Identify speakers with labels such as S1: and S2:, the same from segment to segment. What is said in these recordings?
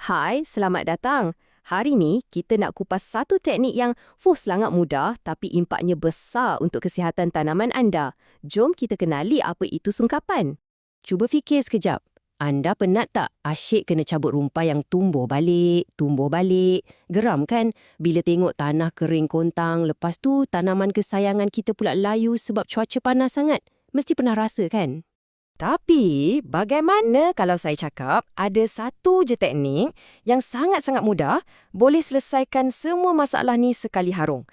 S1: Hai, selamat datang. Hari ni kita nak kupas satu teknik yang sangat mudah tapi impaknya besar untuk kesihatan tanaman anda. Jom kita kenali apa itu sungkapan.
S2: Cuba fikir sekejap. Anda penat tak asyik kena cabut rumpai yang tumbuh balik, tumbuh balik? Geram kan bila tengok tanah kering kontang, lepas tu tanaman kesayangan kita pula layu sebab cuaca panas sangat? Mesti pernah rasa kan?
S1: Tapi, bagaimana kalau saya cakap ada satu je teknik yang sangat-sangat mudah boleh selesaikan semua masalah ni sekali harung?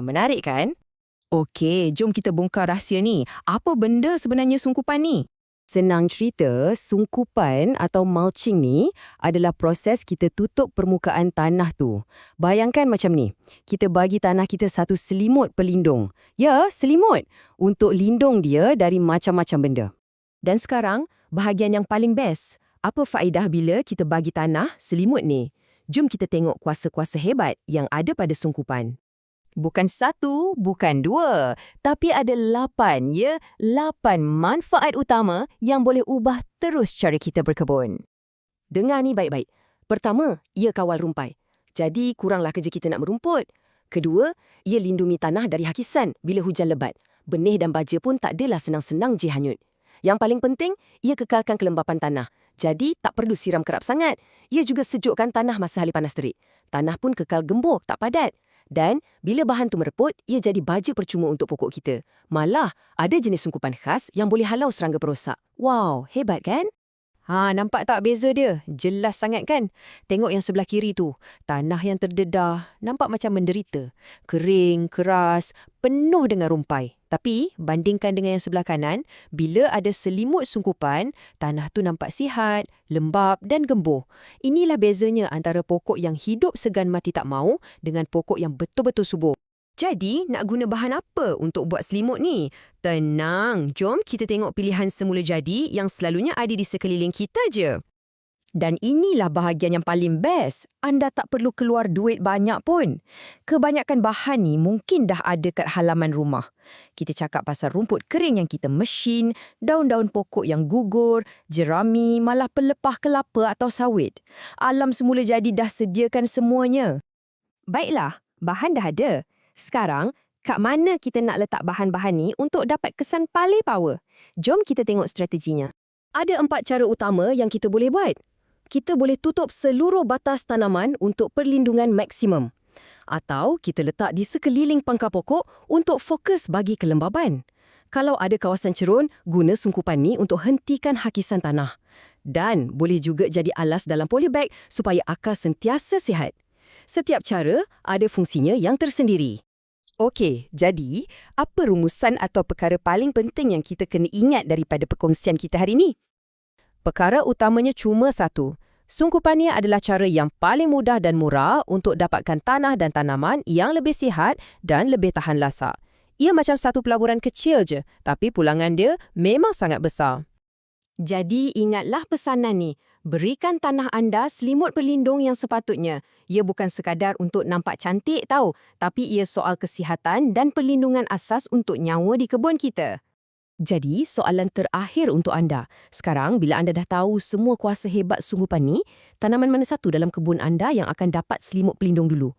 S1: Menarik kan?
S3: Okey, jom kita bongkar rahsia ni. Apa benda sebenarnya sungkupan ni?
S1: Senang cerita, sungkupan atau mulching ni adalah proses kita tutup permukaan tanah tu. Bayangkan macam ni, kita bagi tanah kita satu selimut pelindung. Ya, selimut. Untuk lindung dia dari macam-macam benda.
S2: Dan sekarang, bahagian yang paling best. Apa faedah bila kita bagi tanah selimut ni? Jom kita tengok kuasa-kuasa hebat yang ada pada sungkupan.
S1: Bukan satu, bukan dua, tapi ada 8, ya? 8 manfaat utama yang boleh ubah terus cara kita berkebun.
S2: Dengar ni baik-baik. Pertama, ia kawal rumpai. Jadi, kuranglah kerja kita nak merumput. Kedua, ia lindungi tanah dari hakisan bila hujan lebat. Benih dan baja pun tak adalah senang-senang je hanyut. Yang paling penting, ia kekalkan kelembapan tanah. Jadi, tak perlu siram kerap sangat. Ia juga sejukkan tanah masa hari panas terik. Tanah pun kekal gembur, tak padat. Dan, bila bahan tu mereput, ia jadi baja percuma untuk pokok kita. Malah, ada jenis sungkupan khas yang boleh halau serangga perosak. Wow, hebat kan?
S1: Nampak tak beza dia? Jelas sangat kan? Tengok yang sebelah kiri tu. Tanah yang terdedah, nampak macam menderita. Kering, keras, penuh dengan rumpai. Tapi, bandingkan dengan yang sebelah kanan, bila ada selimut sungkupan, tanah tu nampak sihat, lembap dan gembur. Inilah bezanya antara pokok yang hidup segan mati tak mau dengan pokok yang betul-betul subur. Jadi, nak guna bahan apa untuk buat selimut ni? Tenang, jom kita tengok pilihan semula jadi yang selalunya ada di sekeliling kita je. Dan inilah bahagian yang paling best. Anda tak perlu keluar duit banyak pun. Kebanyakan bahan ni mungkin dah ada kat halaman rumah. Kita cakap pasal rumput kering yang kita mesin, daun-daun pokok yang gugur, jerami, malah pelepah kelapa atau sawit. Alam semula jadi dah sediakan semuanya. Baiklah, bahan dah ada. Sekarang, kat mana kita nak letak bahan-bahan ni untuk dapat kesan paling power? Jom kita tengok strateginya. Ada 4 cara utama yang kita boleh buat. Kita boleh tutup seluruh batas tanaman untuk perlindungan maksimum. Atau kita letak di sekeliling pangkal pokok untuk fokus bagi kelembaban. Kalau ada kawasan cerun, guna sungkupan ni untuk hentikan hakisan tanah. Dan boleh juga jadi alas dalam polybag supaya akar sentiasa sihat. Setiap cara ada fungsinya yang tersendiri. Okey, jadi apa rumusan atau perkara paling penting yang kita kena ingat daripada perkongsian kita hari ini? Perkara utamanya cuma satu. Sungkupan ni adalah cara yang paling mudah dan murah untuk dapatkan tanah dan tanaman yang lebih sihat dan lebih tahan lasak. Ia macam satu pelaburan kecil je, tapi pulangan dia memang sangat besar. Jadi ingatlah pesanan ni, berikan tanah anda selimut pelindung yang sepatutnya. Ia bukan sekadar untuk nampak cantik tau, tapi ia soal kesihatan dan perlindungan asas untuk nyawa di kebun kita. Jadi, soalan terakhir untuk anda. Sekarang, bila anda dah tahu semua kuasa hebat sungkupan ni, tanaman mana satu dalam kebun anda yang akan dapat selimut pelindung dulu?